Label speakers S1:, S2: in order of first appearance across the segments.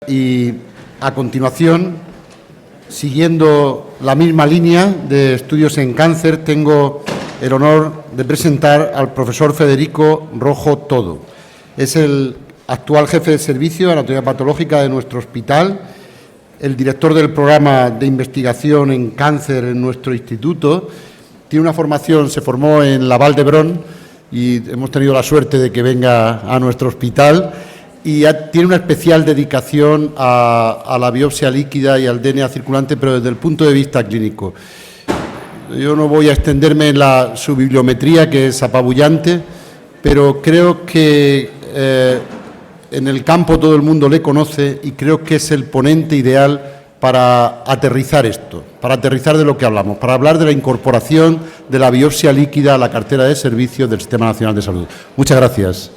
S1: Y a continuación, siguiendo la misma línea de estudios en cáncer, tengo el honor de presentar al profesor Federico Rojo Todo. Es el actual jefe de servicio de anatomía patológica de nuestro hospital, el director del programa de investigación en cáncer en nuestro instituto. Tiene una formación, se formó en la Vall d'Hebron y hemos tenido la suerte de que venga a nuestro hospital. Y tiene una especial dedicación a la biopsia líquida y al DNA circulante, pero desde el punto de vista clínico. Yo no voy a extenderme en su bibliometría, que es apabullante, pero creo que en el campo todo el mundo le conoce y creo que es el ponente ideal para aterrizar esto, para aterrizar de lo que hablamos, para hablar de la incorporación de la biopsia líquida a la cartera de servicios del Sistema Nacional de Salud. Muchas gracias.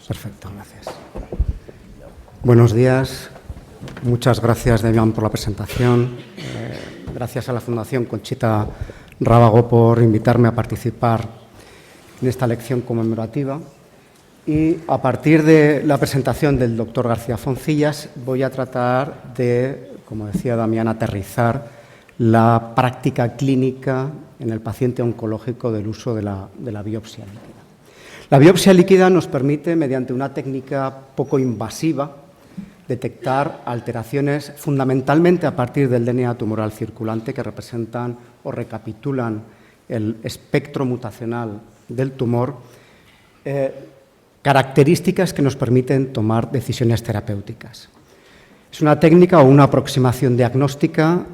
S2: Perfecto, gracias. Buenos días. Muchas gracias, Demián, por la presentación. Gracias a la Fundación Conchita Rábago por invitarme a participar en esta lección conmemorativa. Y a partir de la presentación del doctor García Foncillas voy a tratar de, como decía Damián, aterrizar la práctica clínica en el paciente oncológico del uso de la biopsia líquida. La biopsia líquida nos permite, mediante una técnica poco invasiva, detectar alteraciones fundamentalmente a partir del DNA tumoral circulante que representan o recapitulan el espectro mutacional del tumor, características que nos permiten tomar decisiones terapéuticas. Es una técnica o una aproximación diagnóstica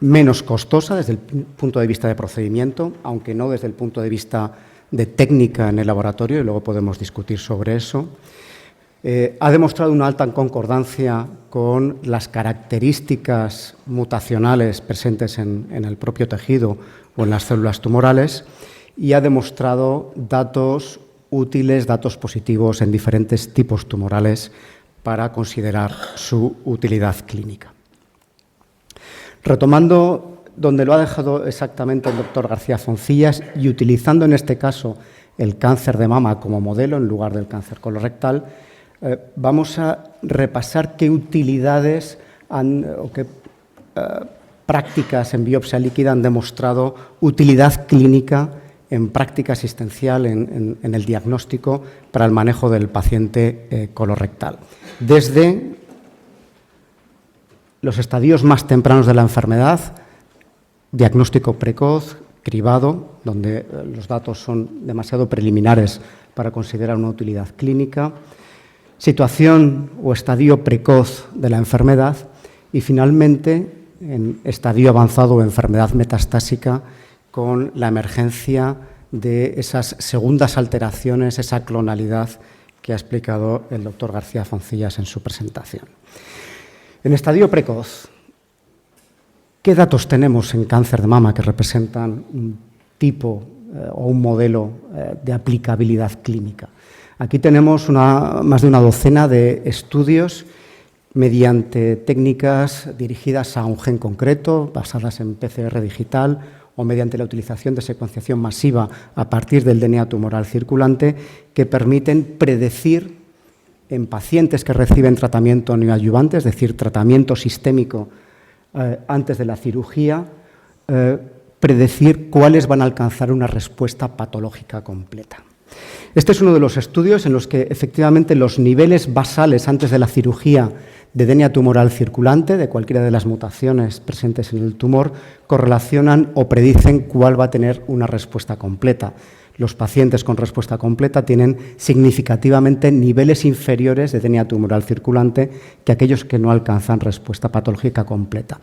S2: menos costosa desde el punto de vista de procedimiento, aunque no desde el punto de vista de técnica en el laboratorio, y luego podemos discutir sobre eso. Ha demostrado una alta concordancia con las características mutacionales presentes en el propio tejido o en las células tumorales y ha demostrado datos útiles, datos positivos en diferentes tipos tumorales para considerar su utilidad clínica. Retomando donde lo ha dejado exactamente el doctor García Foncillas y utilizando en este caso el cáncer de mama como modelo en lugar del cáncer colorectal, vamos a repasar qué utilidades o qué prácticas en biopsia líquida han demostrado utilidad clínica en práctica asistencial en el diagnóstico para el manejo del paciente colorectal. Desde los estadios más tempranos de la enfermedad, diagnóstico precoz, cribado, donde los datos son demasiado preliminares para considerar una utilidad clínica, situación o estadio precoz de la enfermedad y, finalmente, en estadio avanzado o enfermedad metastásica con la emergencia de esas segundas alteraciones, esa clonalidad que ha explicado el doctor García Foncillas en su presentación. En estadio precoz, ¿qué datos tenemos en cáncer de mama que representan un tipo o un modelo de aplicabilidad clínica? Aquí tenemos más de una docena de estudios mediante técnicas dirigidas a un gen concreto, basadas en PCR digital o mediante la utilización de secuenciación masiva a partir del DNA tumoral circulante, que permiten predecir en pacientes que reciben tratamiento neoadyuvante, es decir, tratamiento sistémico antes de la cirugía, predecir cuáles van a alcanzar una respuesta patológica completa. Este es uno de los estudios en los que efectivamente los niveles basales antes de la cirugía de DNA tumoral circulante, de cualquiera de las mutaciones presentes en el tumor, correlacionan o predicen cuál va a tener una respuesta completa. Los pacientes con respuesta completa tienen significativamente niveles inferiores de DNA tumoral circulante que aquellos que no alcanzan respuesta patológica completa.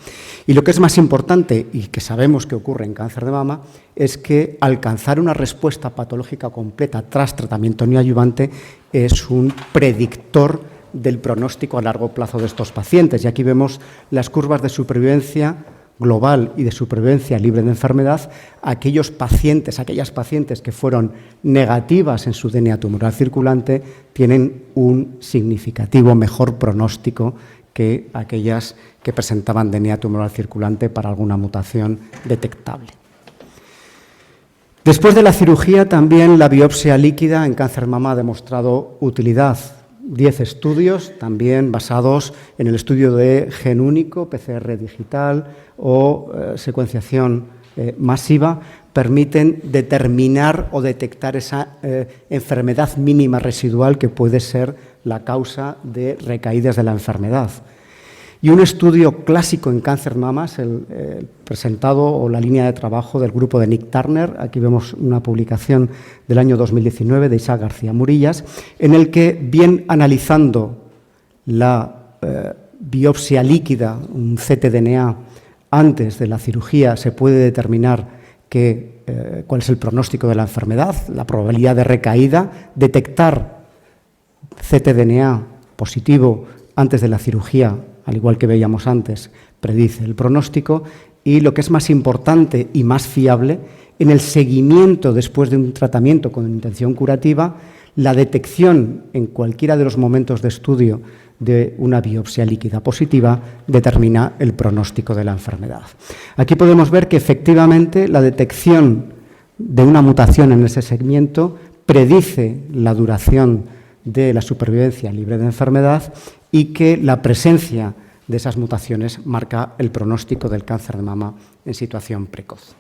S2: Y lo que es más importante, y que sabemos que ocurre en cáncer de mama, es que alcanzar una respuesta patológica completa tras tratamiento neoadyuvante es un predictor del pronóstico a largo plazo de estos pacientes. Y aquí vemos las curvas de supervivencia global y de supervivencia libre de enfermedad. Aquellas pacientes que fueron negativas en su DNA tumoral circulante tienen un significativo mejor pronóstico que aquellas que presentaban DNA tumoral circulante para alguna mutación detectable. Después de la cirugía, también la biopsia líquida en cáncer de mama ha demostrado utilidad. 10 estudios, también basados en el estudio de gen único, PCR digital o secuenciación masiva, permiten determinar o detectar esa enfermedad mínima residual que puede ser la causa de recaídas de la enfermedad. Y un estudio clásico en cáncer de mama es el presentado o la línea de trabajo del grupo de Nick Turner. Aquí vemos una publicación del año 2019 de Isaac García Murillas, en el que, bien analizando la biopsia líquida, un ctDNA, antes de la cirugía, se puede determinar cuál es el pronóstico de la enfermedad, la probabilidad de recaída, detectar ctDNA positivo antes de la cirugía, al igual que veíamos antes, predice el pronóstico, y lo que es más importante y más fiable, en el seguimiento después de un tratamiento con intención curativa, la detección en cualquiera de los momentos de estudio de una biopsia líquida positiva determina el pronóstico de la enfermedad. Aquí podemos ver que efectivamente la detección de una mutación en ese segmento predice la duración de la supervivencia libre de enfermedad y que la presencia de esas mutaciones marca el pronóstico del cáncer de mama en situación precoz.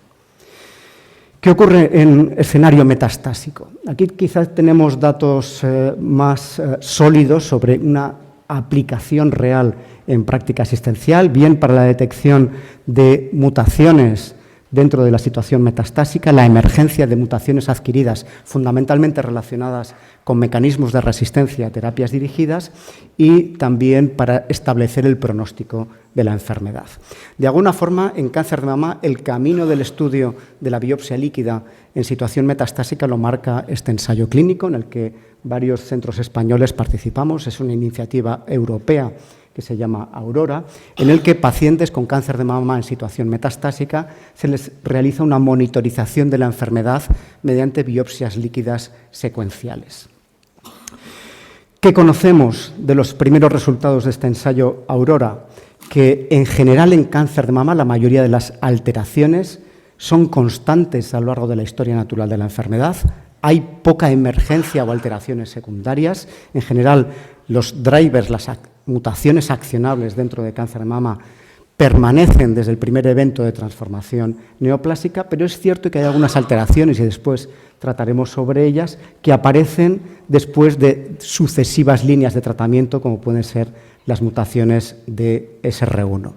S2: ¿Qué ocurre en escenario metastásico? Aquí quizás tenemos datos más sólidos sobre una aplicación real en práctica asistencial, bien para la detección de mutaciones dentro de la situación metastásica, la emergencia de mutaciones adquiridas fundamentalmente relacionadas con mecanismos de resistencia a terapias dirigidas y también para establecer el pronóstico de la enfermedad. De alguna forma, en cáncer de mama, el camino del estudio de la biopsia líquida en situación metastásica lo marca este ensayo clínico en el que varios centros españoles participamos. Es una iniciativa europea que se llama Aurora, en el que pacientes con cáncer de mama en situación metastásica se les realiza una monitorización de la enfermedad mediante biopsias líquidas secuenciales. ¿Qué conocemos de los primeros resultados de este ensayo Aurora? Que en general en cáncer de mama la mayoría de las alteraciones son constantes a lo largo de la historia natural de la enfermedad. Hay poca emergencia o alteraciones secundarias. En general, los drivers, las mutaciones accionables dentro de cáncer de mama permanecen desde el primer evento de transformación neoplásica, pero es cierto que hay algunas alteraciones, y después trataremos sobre ellas, que aparecen después de sucesivas líneas de tratamiento, como pueden ser las mutaciones de SR1.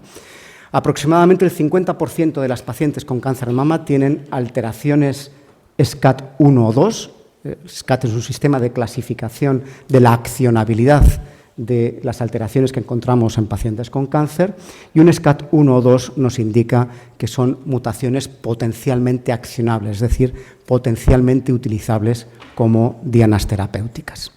S2: Aproximadamente el 50% de las pacientes con cáncer de mama tienen alteraciones SCAT1 o 2. SCAT es un sistema de clasificación de la accionabilidad de las alteraciones que encontramos en pacientes con cáncer, y un SCAT1 o 2 nos indica que son mutaciones potencialmente accionables, es decir, potencialmente utilizables como dianas terapéuticas.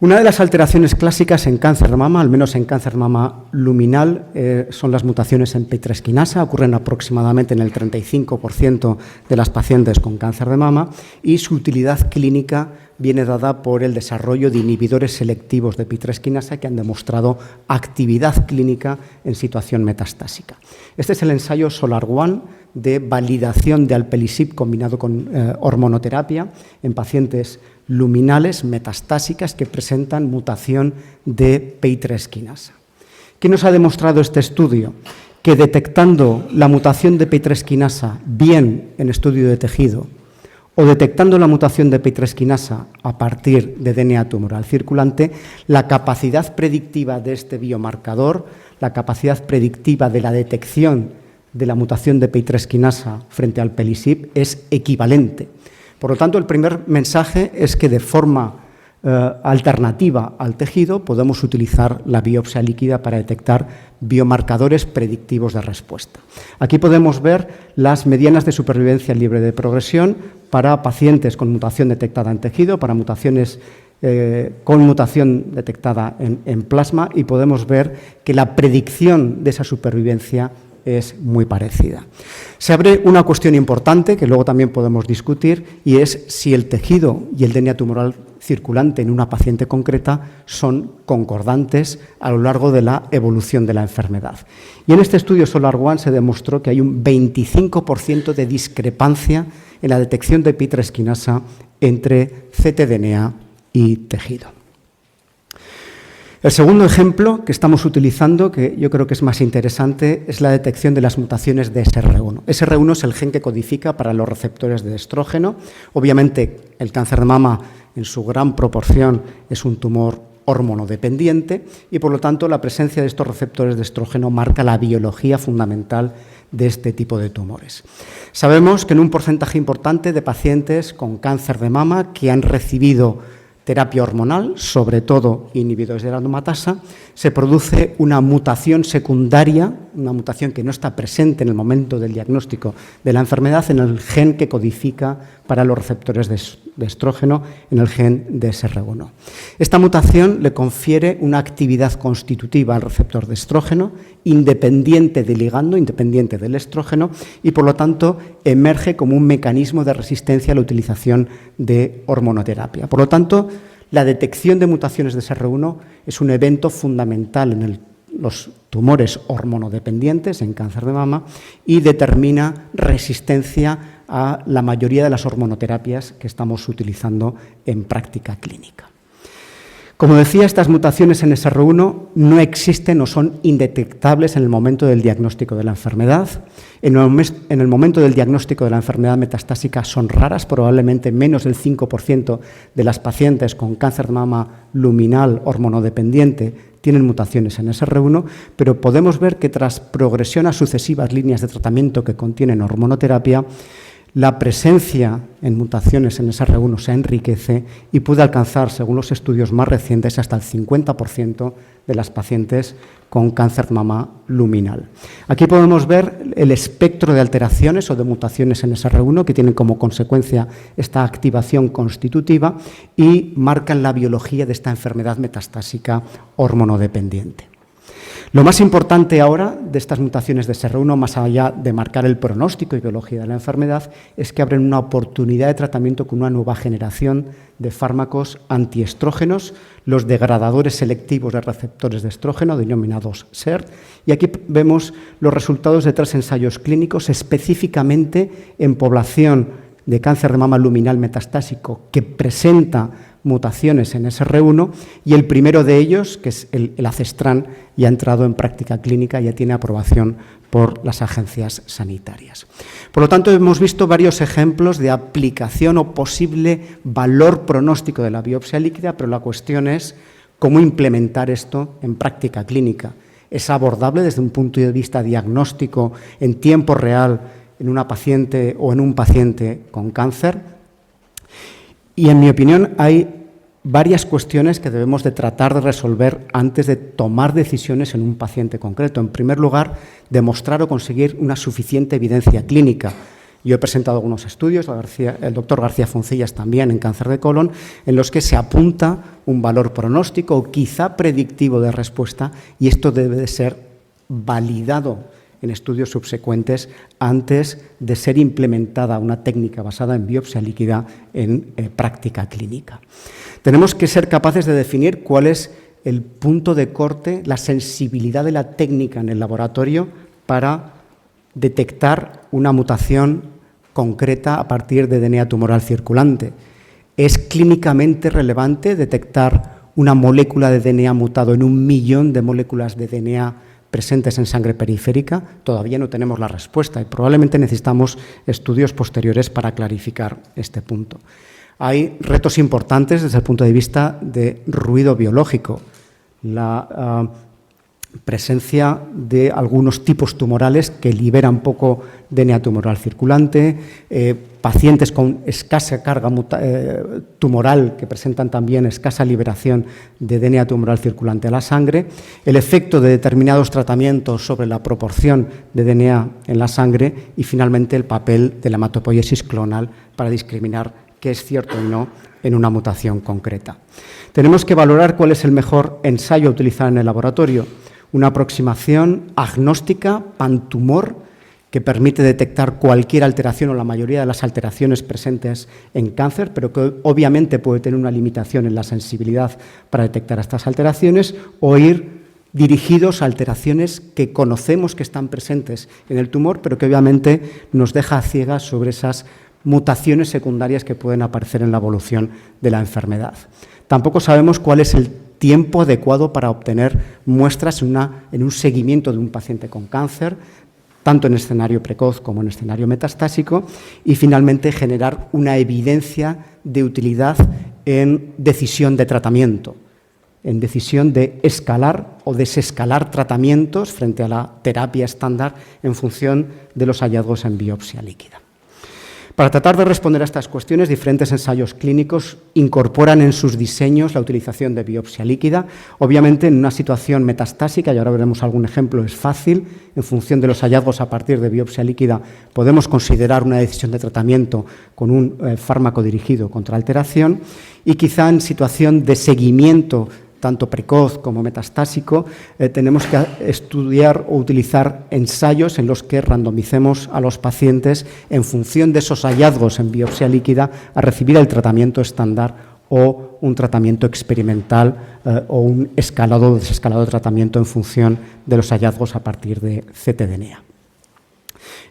S2: Una de las alteraciones clásicas en cáncer de mama, al menos en cáncer de mama luminal, son las mutaciones en PI3 quinasa, ocurren aproximadamente en el 35% de las pacientes con cáncer de mama, y su utilidad clínica viene dada por el desarrollo de inhibidores selectivos de PI3 quinasa que han demostrado actividad clínica en situación metastásica. Este es el ensayo SOLAR-1 de validación de alpelisib combinado con hormonoterapia en pacientes luminales metastásicas que presentan mutación de PI3 quinasa. ¿Qué nos ha demostrado este estudio? Que detectando la mutación de PI3 quinasa bien en estudio de tejido o detectando la mutación de PI3 quinasa a partir de DNA tumoral circulante, la capacidad predictiva de este biomarcador, la capacidad predictiva de la detección de la mutación de PI3 quinasa frente al alpelisib es equivalente. Por lo tanto, el primer mensaje es que de forma alternativa al tejido podemos utilizar la biopsia líquida para detectar biomarcadores predictivos de respuesta. Aquí podemos ver las medianas de supervivencia libre de progresión para pacientes con mutación detectada en tejido, para mutaciones con mutación detectada en plasma, y podemos ver que la predicción de esa supervivencia es muy parecida. Se abre una cuestión importante que luego también podemos discutir, y es si el tejido y el DNA tumoral circulante en una paciente concreta son concordantes a lo largo de la evolución de la enfermedad. Y en este estudio SOLAR-1 se demostró que hay un 25% de discrepancia en la detección de P3 quinasa entre ctDNA y tejido. El segundo ejemplo que estamos utilizando, que yo creo que es más interesante, es la detección de las mutaciones de SR1. SR1 es el gen que codifica para los receptores de estrógeno. Obviamente, el cáncer de mama, en su gran proporción, es un tumor hormonodependiente y, por lo tanto, la presencia de estos receptores de estrógeno marca la biología fundamental de este tipo de tumores. Sabemos que en un porcentaje importante de pacientes con cáncer de mama que han recibido terapia hormonal, sobre todo inhibidores de la aromatasa, se produce una mutación secundaria, una mutación que no está presente en el momento del diagnóstico de la enfermedad, en el gen que codifica para los receptores de estrógeno, en el gen de SR1. Esta mutación le confiere una actividad constitutiva al receptor de estrógeno, independiente del ligando, independiente del estrógeno, y por lo tanto emerge como un mecanismo de resistencia a la utilización de hormonoterapia. Por lo tanto, la detección de mutaciones de SR1 es un evento fundamental en los tumores hormonodependientes en cáncer de mama y determina resistencia a la mayoría de las hormonoterapias que estamos utilizando en práctica clínica. Como decía, estas mutaciones en SR1 no existen o son indetectables en el momento del diagnóstico de la enfermedad. En el momento del diagnóstico de la enfermedad metastásica son raras, probablemente menos del 5% de las pacientes con cáncer de mama luminal hormonodependiente tienen mutaciones en SR1, pero podemos ver que tras progresión a sucesivas líneas de tratamiento que contienen hormonoterapia, la presencia en mutaciones en SR1 se enriquece y puede alcanzar, según los estudios más recientes, hasta el 50% de las pacientes con cáncer de mama luminal. Aquí podemos ver el espectro de alteraciones o de mutaciones en SR1 que tienen como consecuencia esta activación constitutiva y marcan la biología de esta enfermedad metastásica hormonodependiente. Lo más importante ahora de estas mutaciones de SR1, más allá de marcar el pronóstico y biología de la enfermedad, es que abren una oportunidad de tratamiento con una nueva generación de fármacos antiestrógenos, los degradadores selectivos de receptores de estrógeno, denominados SERT, y aquí vemos los resultados de 3 ensayos clínicos específicamente en población de cáncer de mama luminal metastásico que presenta mutaciones en SR1 y el primero de ellos, que es el Acestran, ya ha entrado en práctica clínica, ya tiene aprobación por las agencias sanitarias. Por lo tanto, hemos visto varios ejemplos de aplicación o posible valor pronóstico de la biopsia líquida, pero la cuestión es cómo implementar esto en práctica clínica. ¿Es abordable desde un punto de vista diagnóstico en tiempo real en una paciente o en un paciente con cáncer? Y en mi opinión hay varias cuestiones que debemos de tratar de resolver antes de tomar decisiones en un paciente concreto. En primer lugar, demostrar o conseguir una suficiente evidencia clínica. Yo he presentado algunos estudios, el doctor García Foncillas también, en cáncer de colon, en los que se apunta un valor pronóstico o quizá predictivo de respuesta, y esto debe de ser validado en estudios subsecuentes antes de ser implementada una técnica basada en biopsia líquida en práctica clínica. Tenemos que ser capaces de definir cuál es el punto de corte, la sensibilidad de la técnica en el laboratorio para detectar una mutación concreta a partir de DNA tumoral circulante. ¿Es clínicamente relevante detectar una molécula de DNA mutado en 1 millón de moléculas de DNA presentes en sangre periférica? Todavía no tenemos la respuesta y probablemente necesitamos estudios posteriores para clarificar este punto. Hay retos importantes desde el punto de vista de ruido biológico. La presencia de algunos tipos tumorales que liberan poco DNA tumoral circulante, pacientes con escasa carga tumoral que presentan también escasa liberación de DNA tumoral circulante a la sangre, el efecto de determinados tratamientos sobre la proporción de DNA en la sangre y finalmente el papel de la hematopoiesis clonal para discriminar qué es cierto y no en una mutación concreta. Tenemos que valorar cuál es el mejor ensayo a utilizar en el laboratorio. Una aproximación agnóstica, pantumor, que permite detectar cualquier alteración o la mayoría de las alteraciones presentes en cáncer, pero que obviamente puede tener una limitación en la sensibilidad para detectar estas alteraciones, o ir dirigidos a alteraciones que conocemos que están presentes en el tumor, pero que obviamente nos deja a ciegas sobre esas mutaciones secundarias que pueden aparecer en la evolución de la enfermedad. Tampoco sabemos cuál es el tiempo adecuado para obtener muestras en un seguimiento de un paciente con cáncer, tanto en escenario precoz como en escenario metastásico, y finalmente generar una evidencia de utilidad en decisión de tratamiento, en decisión de escalar o desescalar tratamientos frente a la terapia estándar en función de los hallazgos en biopsia líquida. Para tratar de responder a estas cuestiones, diferentes ensayos clínicos incorporan en sus diseños la utilización de biopsia líquida. Obviamente, en una situación metastásica, y ahora veremos algún ejemplo, es fácil. En función de los hallazgos a partir de biopsia líquida, podemos considerar una decisión de tratamiento con un fármaco dirigido contra alteración. Y quizá en situación de seguimiento tanto precoz como metastásico, tenemos que estudiar o utilizar ensayos en los que randomicemos a los pacientes en función de esos hallazgos en biopsia líquida a recibir el tratamiento estándar o un tratamiento experimental o un escalado o desescalado de tratamiento en función de los hallazgos a partir de ctDNA.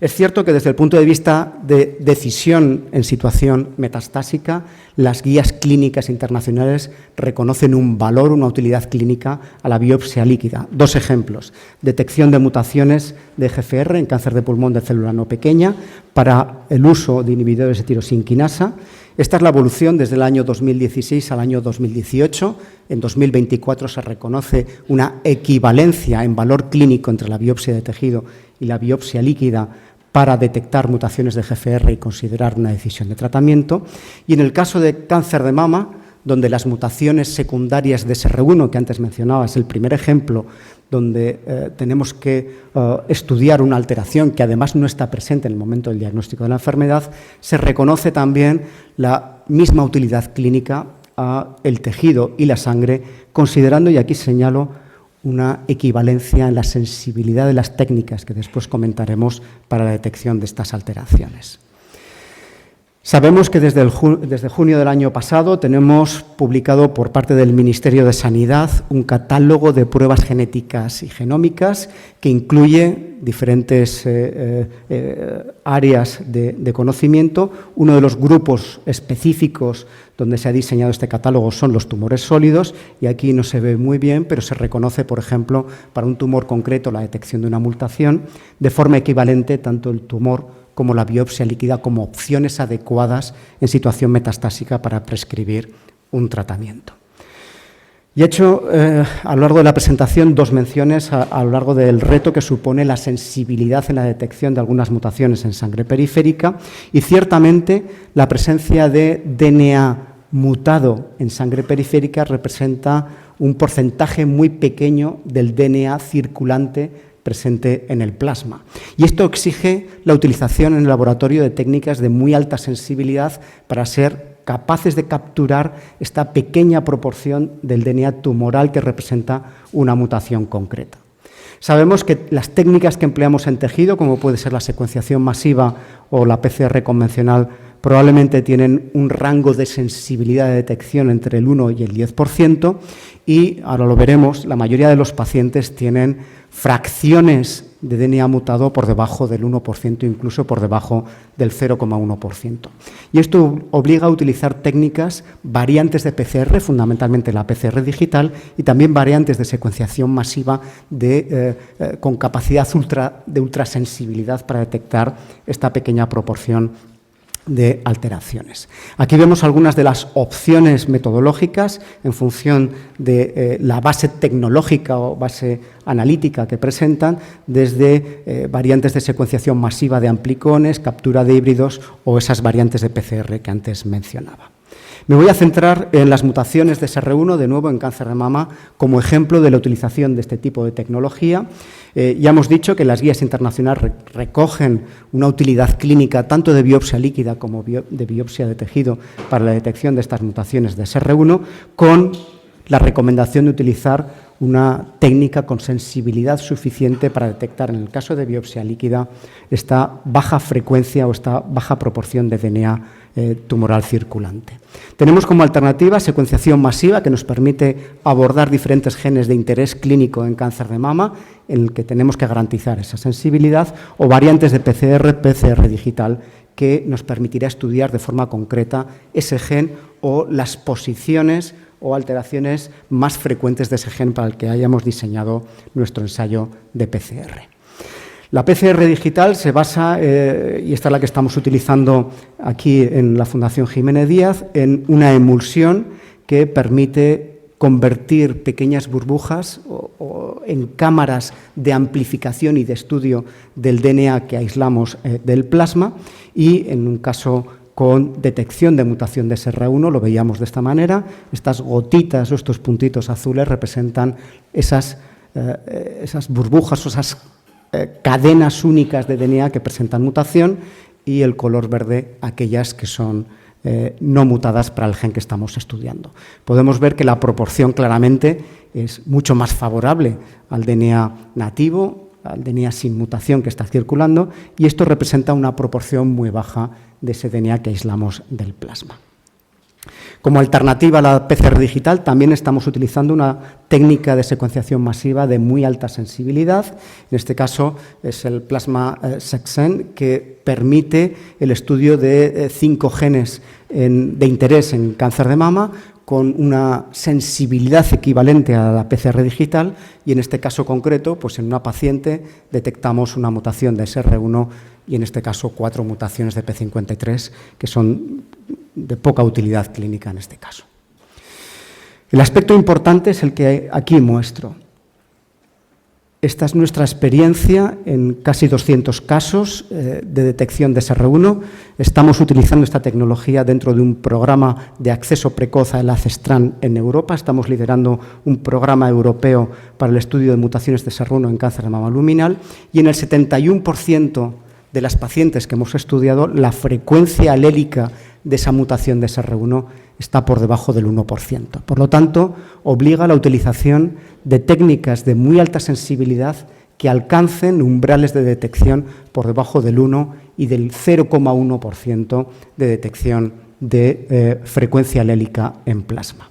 S2: Es cierto que desde el punto de vista de decisión en situación metastásica, las guías clínicas internacionales reconocen un valor, una utilidad clínica a la biopsia líquida. Dos ejemplos: detección de mutaciones de EGFR en cáncer de pulmón de célula no pequeña para el uso de inhibidores de tirosinquinasa. Esta es la evolución desde el año 2016 al año 2018. En 2024 se reconoce una equivalencia en valor clínico entre la biopsia de tejido y la biopsia líquida para detectar mutaciones de EGFR y considerar una decisión de tratamiento. Y en el caso de cáncer de mama, donde las mutaciones secundarias de SR1, que antes mencionaba, es el primer ejemplo donde tenemos que estudiar una alteración que además no está presente en el momento del diagnóstico de la enfermedad, se reconoce también la misma utilidad clínica a el tejido y la sangre, considerando, y aquí señalo, una equivalencia en la sensibilidad de las técnicas que después comentaremos para la detección de estas alteraciones. Sabemos que desde junio del año pasado tenemos publicado por parte del Ministerio de Sanidad un catálogo de pruebas genéticas y genómicas que incluye diferentes áreas de conocimiento. Uno de los grupos específicos donde se ha diseñado este catálogo son los tumores sólidos, y aquí no se ve muy bien, pero se reconoce, por ejemplo, para un tumor concreto la detección de una mutación, de forma equivalente tanto el tumor como la biopsia líquida como opciones adecuadas en situación metastásica para prescribir un tratamiento. Y he hecho a lo largo de la presentación dos menciones a lo largo del reto que supone la sensibilidad en la detección de algunas mutaciones en sangre periférica, y ciertamente la presencia de DNA mutado en sangre periférica representa un porcentaje muy pequeño del DNA circulante presente en el plasma. Y esto exige la utilización en el laboratorio de técnicas de muy alta sensibilidad para ser capaces de capturar esta pequeña proporción del DNA tumoral que representa una mutación concreta. Sabemos que las técnicas que empleamos en tejido, como puede ser la secuenciación masiva o la PCR convencional, probablemente tienen un rango de sensibilidad de detección entre el 1 y el 10%, y ahora lo veremos, la mayoría de los pacientes tienen fracciones de DNA mutado por debajo del 1%, incluso por debajo del 0,1%. Y esto obliga a utilizar técnicas variantes de PCR, fundamentalmente la PCR digital, y también variantes de secuenciación masiva con capacidad de ultrasensibilidad para detectar esta pequeña proporción de alteraciones. Aquí vemos algunas de las opciones metodológicas en función de la base tecnológica o base analítica que presentan, desde variantes de secuenciación masiva de amplicones, captura de híbridos o esas variantes de PCR que antes mencionaba. Me voy a centrar en las mutaciones de SR1, de nuevo en cáncer de mama, como ejemplo de la utilización de este tipo de tecnología. Ya hemos dicho que las guías internacionales recogen una utilidad clínica tanto de biopsia líquida como de biopsia de tejido para la detección de estas mutaciones de SR1, con la recomendación de utilizar una técnica con sensibilidad suficiente para detectar, en el caso de biopsia líquida, esta baja frecuencia o esta baja proporción de DNA tumoral circulante. Tenemos como alternativa secuenciación masiva, que nos permite abordar diferentes genes de interés clínico en cáncer de mama, en el que tenemos que garantizar esa sensibilidad, o variantes de PCR digital, que nos permitirá estudiar de forma concreta ese gen o las posiciones o alteraciones más frecuentes de ese gen para el que hayamos diseñado nuestro ensayo de PCR. La PCR digital se basa, y esta es la que estamos utilizando aquí en la Fundación Jiménez Díaz, en una emulsión que permite convertir pequeñas burbujas o en cámaras de amplificación y de estudio del DNA que aislamos del plasma, y en un caso con detección de mutación de SR1, lo veíamos de esta manera. Estas gotitas o estos puntitos azules representan esas burbujas o esas cadenas únicas de DNA que presentan mutación, y el color verde aquellas que son no mutadas para el gen que estamos estudiando. Podemos ver que la proporción claramente es mucho más favorable al DNA nativo, al DNA sin mutación que está circulando, y esto representa una proporción muy baja de ese DNA que aislamos del plasma. Como alternativa a la PCR digital, también estamos utilizando una técnica de secuenciación masiva de muy alta sensibilidad. En este caso es el plasma Sexen, que permite el estudio de 5 genes de interés en cáncer de mama, con una sensibilidad equivalente a la PCR digital, y en este caso concreto, pues en una paciente detectamos una mutación de SR1 y en este caso 4 mutaciones de P53, que son de poca utilidad clínica en este caso. El aspecto importante es el que aquí muestro. Esta es nuestra experiencia en casi 200 casos de detección de SR1. Estamos utilizando esta tecnología dentro de un programa de acceso precoz al ACESTRAN en Europa. Estamos liderando un programa europeo para el estudio de mutaciones de SR1 en cáncer de mama luminal, y en el 71% de las pacientes que hemos estudiado, la frecuencia alélica de esa mutación de SR1 está por debajo del 1%. Por lo tanto, obliga a la utilización de técnicas de muy alta sensibilidad que alcancen umbrales de detección por debajo del 1 y del 0,1% de detección de frecuencia alélica en plasma.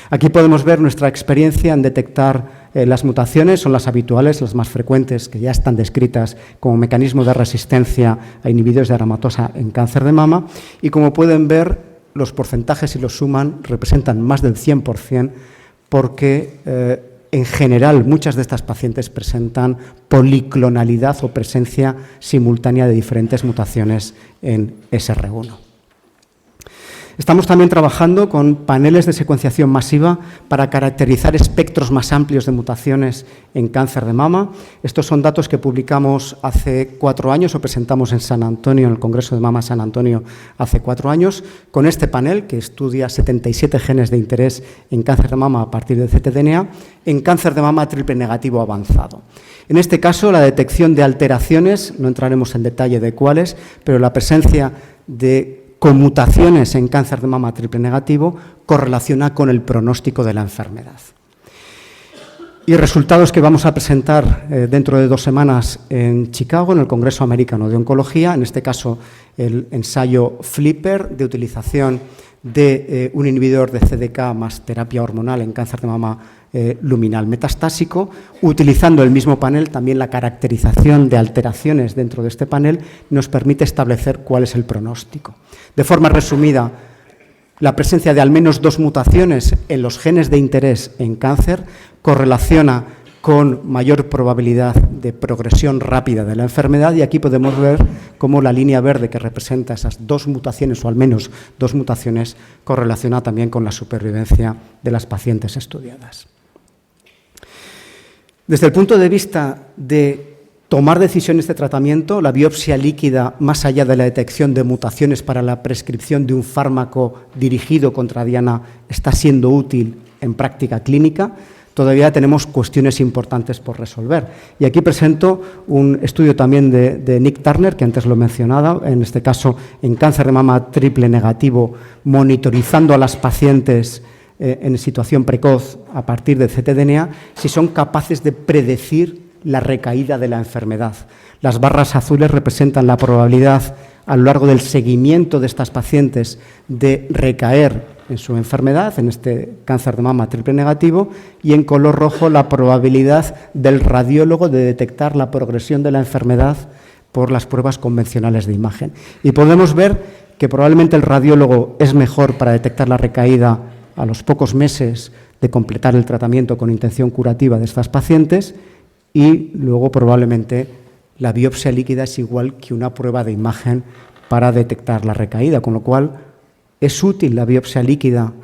S2: Aquí podemos ver nuestra experiencia en detectar las mutaciones. Son las habituales, las más frecuentes, que ya están descritas como mecanismo de resistencia a inhibidores de aromatasa en cáncer de mama, y como pueden ver, los porcentajes, si los suman, representan más del 100%, porque en general muchas de estas pacientes presentan policlonalidad o presencia simultánea de diferentes mutaciones en SR1. Estamos también trabajando con paneles de secuenciación masiva para caracterizar espectros más amplios de mutaciones en cáncer de mama. Estos son datos que publicamos hace 4 años o presentamos en San Antonio, en el Congreso de Mama San Antonio, hace 4 años, con este panel que estudia 77 genes de interés en cáncer de mama a partir de ctDNA, en cáncer de mama triple negativo avanzado. En este caso, la detección de alteraciones, no entraremos en detalle de cuáles, pero la presencia de conmutaciones en cáncer de mama triple negativo correlaciona con el pronóstico de la enfermedad. Y resultados que vamos a presentar dentro de 2 semanas en Chicago, en el Congreso Americano de Oncología, en este caso el ensayo FLIPPER de utilización de un inhibidor de CDK más terapia hormonal en cáncer de mama luminal metastásico. Utilizando el mismo panel, también la caracterización de alteraciones dentro de este panel nos permite establecer cuál es el pronóstico. De forma resumida, la presencia de al menos 2 mutaciones en los genes de interés en cáncer correlaciona con mayor probabilidad de progresión rápida de la enfermedad, y aquí podemos ver cómo la línea verde que representa esas 2 mutaciones, o al menos 2 mutaciones, correlaciona también con la supervivencia de las pacientes estudiadas. Desde el punto de vista de tomar decisiones de tratamiento, la biopsia líquida, más allá de la detección de mutaciones para la prescripción de un fármaco dirigido contra diana, está siendo útil en práctica clínica. Todavía tenemos cuestiones importantes por resolver. Y aquí presento un estudio también de Nick Turner, que antes lo he mencionado, en este caso en cáncer de mama triple negativo, monitorizando a las pacientes en situación precoz a partir del ctDNA, si son capaces de predecir la recaída de la enfermedad. Las barras azules representan la probabilidad a lo largo del seguimiento de estas pacientes de recaer en su enfermedad, en este cáncer de mama triple negativo, y en color rojo la probabilidad del radiólogo de detectar la progresión de la enfermedad por las pruebas convencionales de imagen. Y podemos ver que probablemente el radiólogo es mejor para detectar la recaída a los pocos meses de completar el tratamiento con intención curativa de estas pacientes, y luego probablemente la biopsia líquida es igual que una prueba de imagen para detectar la recaída, con lo cual es útil la biopsia líquida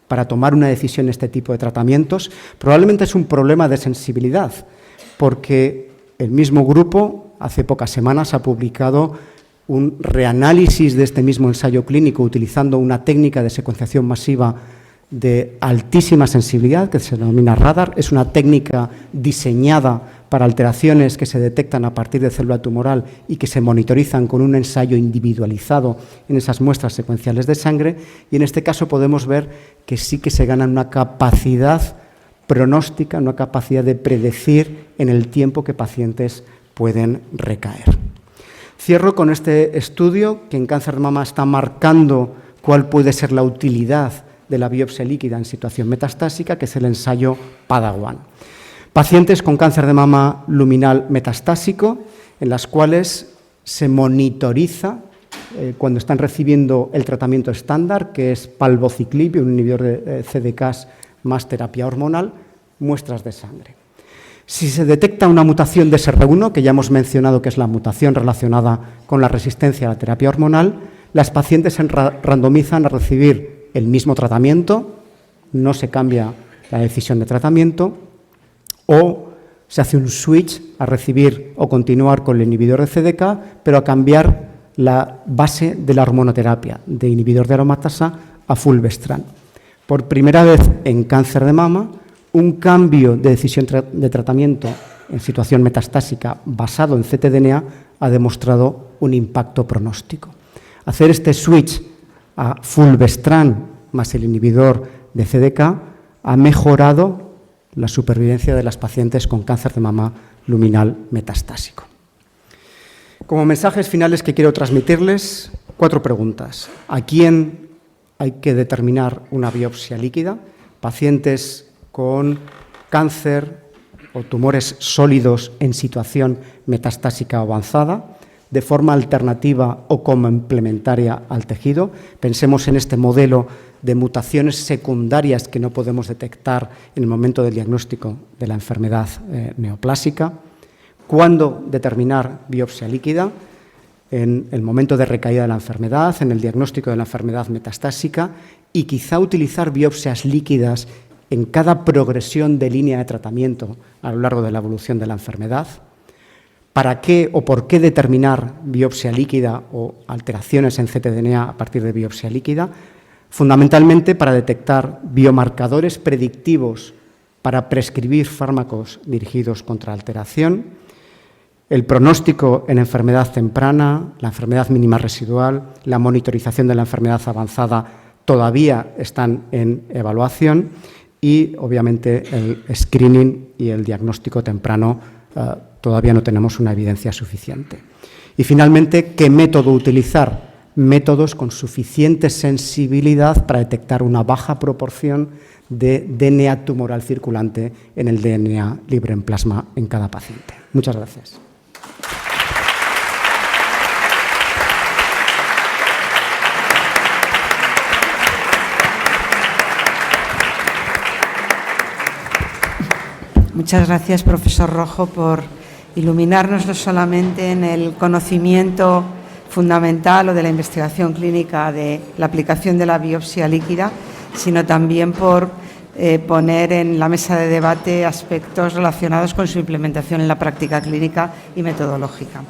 S2: para tomar una decisión en este tipo de tratamientos. Probablemente es un problema de sensibilidad, porque el mismo grupo hace pocas semanas ha publicado un reanálisis de este mismo ensayo clínico utilizando una técnica de secuenciación masiva de altísima sensibilidad que se denomina radar. Es una técnica diseñada para alteraciones que se detectan a partir de célula tumoral y que se monitorizan con un ensayo individualizado en esas muestras secuenciales de sangre, y en este caso podemos ver que sí que se gana una capacidad pronóstica, una capacidad de predecir en el tiempo que pacientes pueden recaer. Cierro con este estudio que en cáncer de mama está marcando cuál puede ser la utilidad de la biopsia líquida en situación metastásica, que es el ensayo PADA-1. Pacientes con cáncer de mama luminal metastásico, en las cuales se monitoriza cuando están recibiendo el tratamiento estándar, que es palbociclib, un inhibidor de CDK más terapia hormonal, muestras de sangre. Si se detecta una mutación de SR1, que ya hemos mencionado que es la mutación relacionada con la resistencia a la terapia hormonal, las pacientes se randomizan a recibir el mismo tratamiento, no se cambia la decisión de tratamiento, o se hace un switch a recibir o continuar con el inhibidor de CDK, pero a cambiar la base de la hormonoterapia, de inhibidor de aromatasa a fulvestrant. Por primera vez en cáncer de mama, un cambio de decisión de tratamiento en situación metastásica basado en ctDNA ha demostrado un impacto pronóstico. Hacer este switch a fulvestrant más el inhibidor de CDK ha mejorado la supervivencia de las pacientes con cáncer de mama luminal metastásico. Como mensajes finales que quiero transmitirles, 4 preguntas. ¿A quién hay que determinar una biopsia líquida? Pacientes con cáncer o tumores sólidos en situación metastásica avanzada, de forma alternativa o complementaria al tejido. Pensemos en este modelo de mutaciones secundarias que no podemos detectar en el momento del diagnóstico de la enfermedad neoplásica. ¿Cuándo determinar biopsia líquida? En el momento de recaída de la enfermedad, en el diagnóstico de la enfermedad metastásica, y quizá utilizar biopsias líquidas en cada progresión de línea de tratamiento a lo largo de la evolución de la enfermedad. ¿Para qué o por qué determinar biopsia líquida o alteraciones en ctDNA a partir de biopsia líquida? Fundamentalmente para detectar biomarcadores predictivos para prescribir fármacos dirigidos contra alteración, el pronóstico en enfermedad temprana, la enfermedad mínima residual, la monitorización de la enfermedad avanzada todavía están en evaluación, y obviamente el screening y el diagnóstico temprano todavía no tenemos una evidencia suficiente. Y finalmente, ¿qué método utilizar? Métodos con suficiente sensibilidad para detectar una baja proporción de DNA tumoral circulante en el DNA libre en plasma en cada paciente. Muchas gracias.
S3: Muchas gracias, profesor Rojo, por iluminarnos no solamente en el conocimiento fundamental o de la investigación clínica de la aplicación de la biopsia líquida, sino también por poner en la mesa de debate aspectos relacionados con su implementación en la práctica clínica y metodológica.